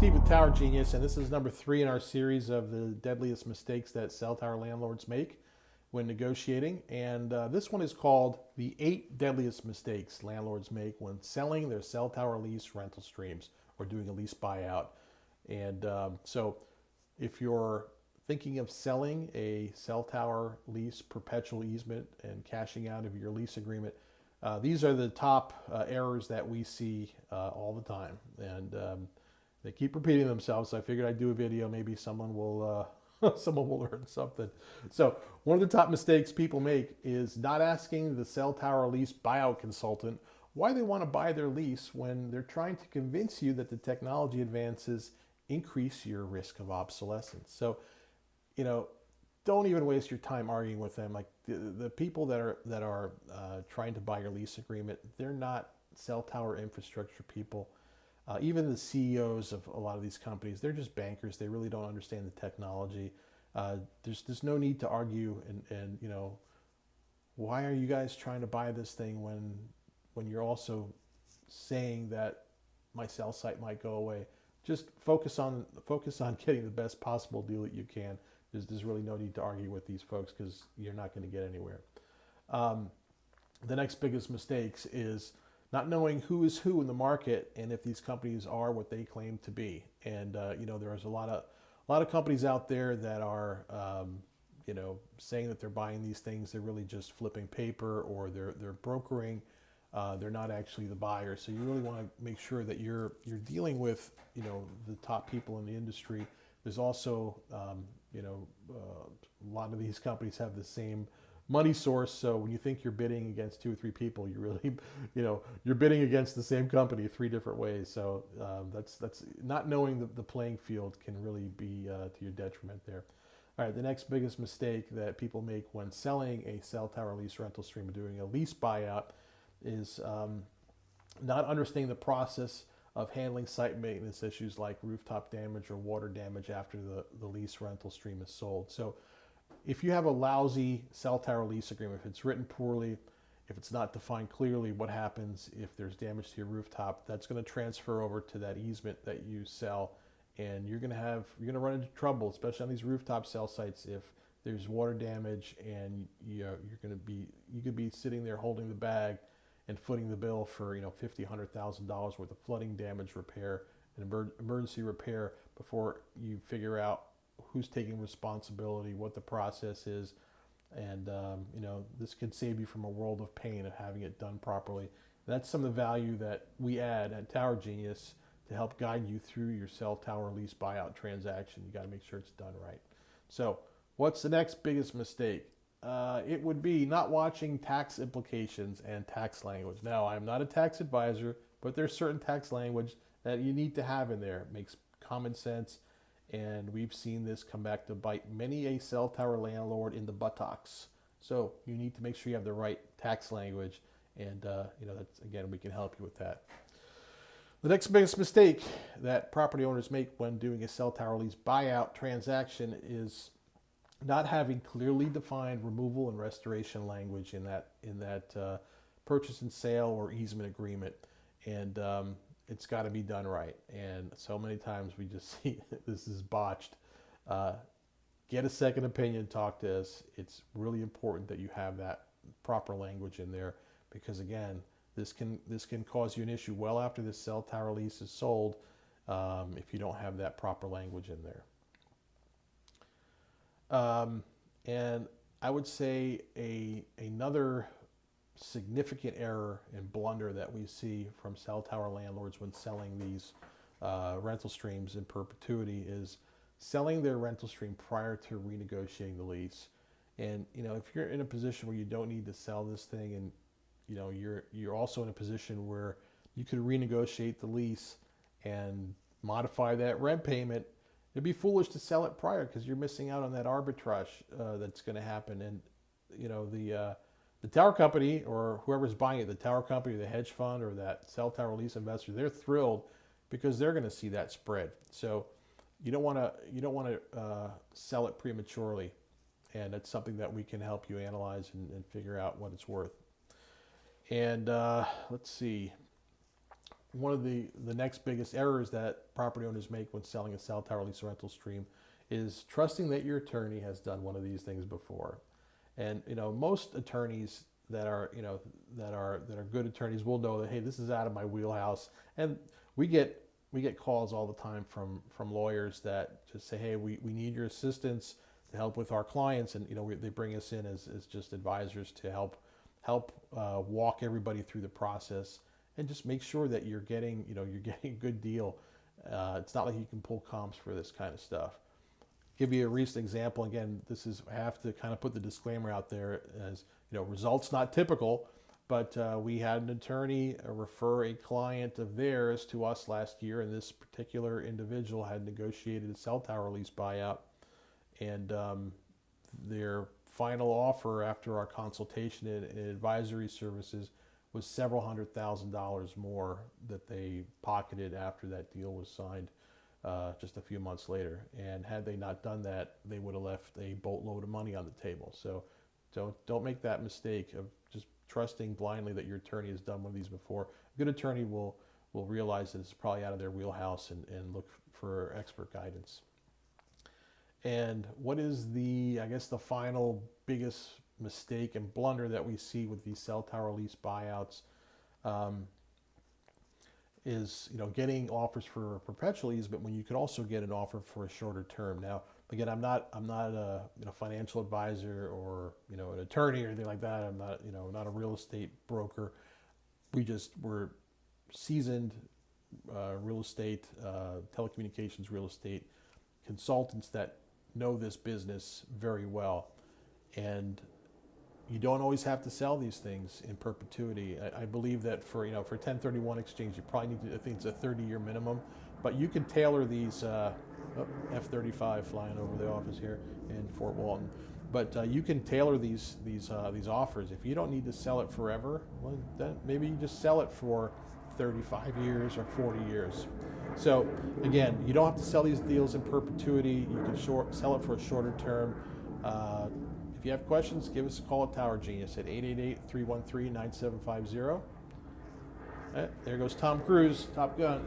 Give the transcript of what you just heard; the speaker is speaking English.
Steve with Tower Genius, and this is number 3 in our series of the deadliest mistakes that cell tower landlords make when negotiating. And this one is called the 8 deadliest mistakes landlords make when selling their cell tower lease rental streams or doing a lease buyout. And so if you're thinking of selling a cell tower lease perpetual easement and cashing out of your lease agreement, these are the top errors that we see all the time. And they keep repeating themselves, so I figured I'd do a video. Maybe someone will someone will learn something. So one of the top mistakes people make is not asking the cell tower lease buyout consultant why they want to buy their lease when they're trying to convince you that the technology advances increase your risk of obsolescence. So, don't even waste your time arguing with them. Like the people that are trying to buy your lease agreement, they're not cell tower infrastructure people. Even the CEOs of a lot of these companies, they're just bankers. They really don't understand the technology. There's no need to argue and why are you guys trying to buy this thing when you're also saying that my cell site might go away? Just focus on getting the best possible deal that you can. There's really no need to argue with these folks because you're not going to get anywhere. The next biggest mistakes is not knowing who is who in the market and if these companies are what they claim to be. And there's a lot of companies out there that are saying that they're buying these things. They're really just flipping paper, or they're brokering. They're not actually the buyer. So you really want to make sure that you're dealing with the top people in the industry. There's also a lot of these companies have the same money source. So when you think you're bidding against 2 or 3 people, you really, you're bidding against the same company 3 different ways. So that's not knowing the playing field can really be to your detriment there. All right, the next biggest mistake that people make when selling a cell tower lease rental stream or doing a lease buyout is not understanding the process of handling site maintenance issues like rooftop damage or water damage after the lease rental stream is sold. So if you have a lousy cell tower lease agreement, if it's written poorly, if it's not defined clearly what happens if there's damage to your rooftop, that's going to transfer over to that easement that you sell, and you're going to run into trouble, especially on these rooftop cell sites, if there's water damage and you could be sitting there holding the bag and footing the bill for $50,000, $100,000 worth of flooding damage repair and emergency repair before you figure out who's taking responsibility, what the process is, and this could save you from a world of pain of having it done properly. That's some of the value that we add at Tower Genius to help guide you through your cell tower lease buyout transaction. You got to make sure it's done right. So, what's the next biggest mistake? It would be not watching tax implications and tax language. Now, I'm not a tax advisor, but there's certain tax language that you need to have in there. It makes common sense, and we've seen this come back to bite many a cell tower landlord in the buttocks. So you need to make sure you have the right tax language, and that's, again, we can help you with that. The next biggest mistake that property owners make when doing a cell tower lease buyout transaction is not having clearly defined removal and restoration language in that purchase and sale or easement agreement, and it's got to be done right. And so many times we just see this is botched. Get a second opinion. Talk to us. It's really important that you have that proper language in there, because again, this can cause you an issue well after this cell tower lease is sold if you don't have that proper language in there. And I would say another significant error and blunder that we see from cell tower landlords when selling these rental streams in perpetuity is selling their rental stream prior to renegotiating the lease. And if you're in a position where you don't need to sell this thing, and you're also in a position where you could renegotiate the lease and modify that rent payment, it'd be foolish to sell it prior because you're missing out on that arbitrage that's going to happen. And the tower company or whoever's buying it, the tower company, the hedge fund, or that cell tower lease investor, they're thrilled because they're going to see that spread. So you don't want to sell it prematurely, and that's something that we can help you analyze and figure out what it's worth. And let's see. one of the next biggest errors that property owners make when selling a cell tower lease rental stream is trusting that your attorney has done one of these things before. And most attorneys that are that are good attorneys will know that, hey, this is out of my wheelhouse. And we get calls all the time from lawyers that just say, hey, we need your assistance to help with our clients, and they bring us in as just advisors to help walk everybody through the process and just make sure that you're getting a good deal. It's not like you can pull comps for this kind of stuff. Give you a recent example. Again, I have to kind of put the disclaimer out there as results not typical, but we had an attorney refer a client of theirs to us last year, and this particular individual had negotiated a cell tower lease buyout, and their final offer after our consultation and advisory services was several $100,000 more that they pocketed after that deal was signed just a few months later. And had they not done that, they would have left a boatload of money on the table. So don't make that mistake of just trusting blindly that your attorney has done one of these before. A good attorney will realize that it's probably out of their wheelhouse and look for expert guidance. And what is the final biggest mistake and blunder that we see with these cell tower lease buyouts is getting offers for perpetual easement when you could also get an offer for a shorter term. Now, again, I'm not a financial advisor or an attorney or anything like that. I'm not a real estate broker. We're seasoned real estate, telecommunications real estate consultants that know this business very well. And you don't always have to sell these things in perpetuity. I believe that for 1031 exchange, you probably need to, I think it's a 30-year minimum, but you can tailor these, F-35 flying over the office here in Fort Walton. But you can tailor these offers. If you don't need to sell it forever, well, then maybe you just sell it for 35 years or 40 years. So again, you don't have to sell these deals in perpetuity. You can sell it for a shorter term. If you have questions, give us a call at Tower Genius at 888-313-9750. There goes Tom Cruise, Top Gun.